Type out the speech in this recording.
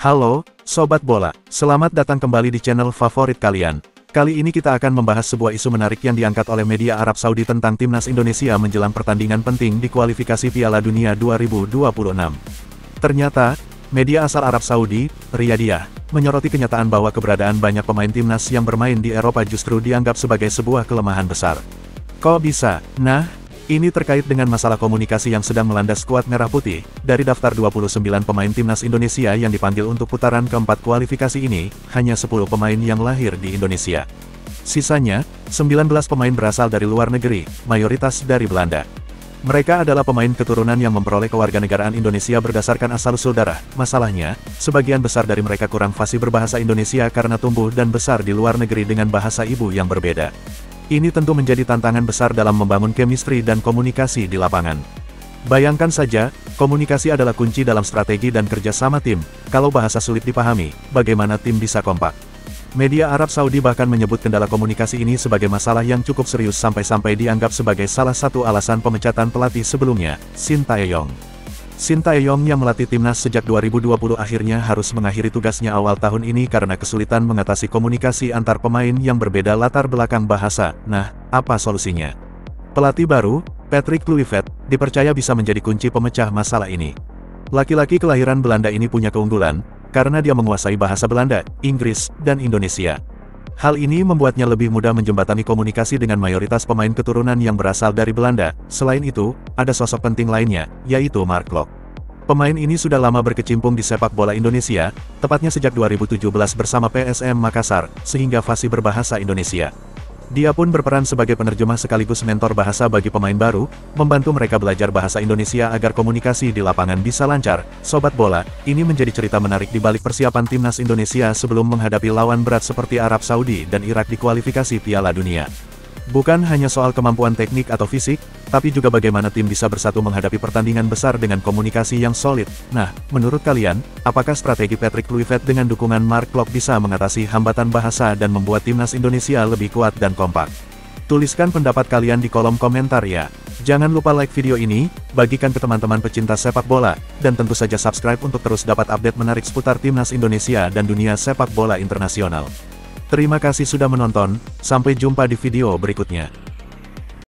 Halo, Sobat Bola. Selamat datang kembali di channel favorit kalian. Kali ini kita akan membahas sebuah isu menarik yang diangkat oleh media Arab Saudi tentang timnas Indonesia menjelang pertandingan penting di kualifikasi Piala Dunia 2026. Ternyata, media asal Arab Saudi, Riyadiyah, menyoroti kenyataan bahwa keberadaan banyak pemain timnas yang bermain di Eropa justru dianggap sebagai sebuah kelemahan besar. Kok bisa? Nah, ini terkait dengan masalah komunikasi yang sedang melanda skuad Merah Putih. Dari daftar 29 pemain timnas Indonesia yang dipanggil untuk putaran keempat kualifikasi ini, hanya 10 pemain yang lahir di Indonesia. Sisanya, 19 pemain berasal dari luar negeri, mayoritas dari Belanda. Mereka adalah pemain keturunan yang memperoleh kewarganegaraan Indonesia berdasarkan asal-usul darah. Masalahnya, sebagian besar dari mereka kurang fasih berbahasa Indonesia karena tumbuh dan besar di luar negeri dengan bahasa ibu yang berbeda. Ini tentu menjadi tantangan besar dalam membangun chemistry dan komunikasi di lapangan. Bayangkan saja, komunikasi adalah kunci dalam strategi dan kerjasama tim. Kalau bahasa sulit dipahami, bagaimana tim bisa kompak? Media Arab Saudi bahkan menyebut kendala komunikasi ini sebagai masalah yang cukup serius sampai-sampai dianggap sebagai salah satu alasan pemecatan pelatih sebelumnya, Shin Tae-yong. Shin Tae-yong yang melatih timnas sejak 2020 akhirnya harus mengakhiri tugasnya awal tahun ini karena kesulitan mengatasi komunikasi antar pemain yang berbeda latar belakang bahasa. Nah, apa solusinya? Pelatih baru, Patrick Kluivert, dipercaya bisa menjadi kunci pemecah masalah ini. Laki-laki kelahiran Belanda ini punya keunggulan, karena dia menguasai bahasa Belanda, Inggris, dan Indonesia. Hal ini membuatnya lebih mudah menjembatani komunikasi dengan mayoritas pemain keturunan yang berasal dari Belanda. Selain itu, ada sosok penting lainnya, yaitu Mark Klok. Pemain ini sudah lama berkecimpung di sepak bola Indonesia, tepatnya sejak 2017 bersama PSM Makassar, sehingga fasih berbahasa Indonesia. Dia pun berperan sebagai penerjemah sekaligus mentor bahasa bagi pemain baru, membantu mereka belajar bahasa Indonesia agar komunikasi di lapangan bisa lancar. Sobat Bola, ini menjadi cerita menarik di balik persiapan timnas Indonesia sebelum menghadapi lawan berat seperti Arab Saudi dan Irak di kualifikasi Piala Dunia. Bukan hanya soal kemampuan teknik atau fisik, tapi juga bagaimana tim bisa bersatu menghadapi pertandingan besar dengan komunikasi yang solid. Nah, menurut kalian, apakah strategi Patrick Kluivert dengan dukungan Mark Klok bisa mengatasi hambatan bahasa dan membuat timnas Indonesia lebih kuat dan kompak? Tuliskan pendapat kalian di kolom komentar ya. Jangan lupa like video ini, bagikan ke teman-teman pecinta sepak bola, dan tentu saja subscribe untuk terus dapat update menarik seputar timnas Indonesia dan dunia sepak bola internasional. Terima kasih sudah menonton, sampai jumpa di video berikutnya.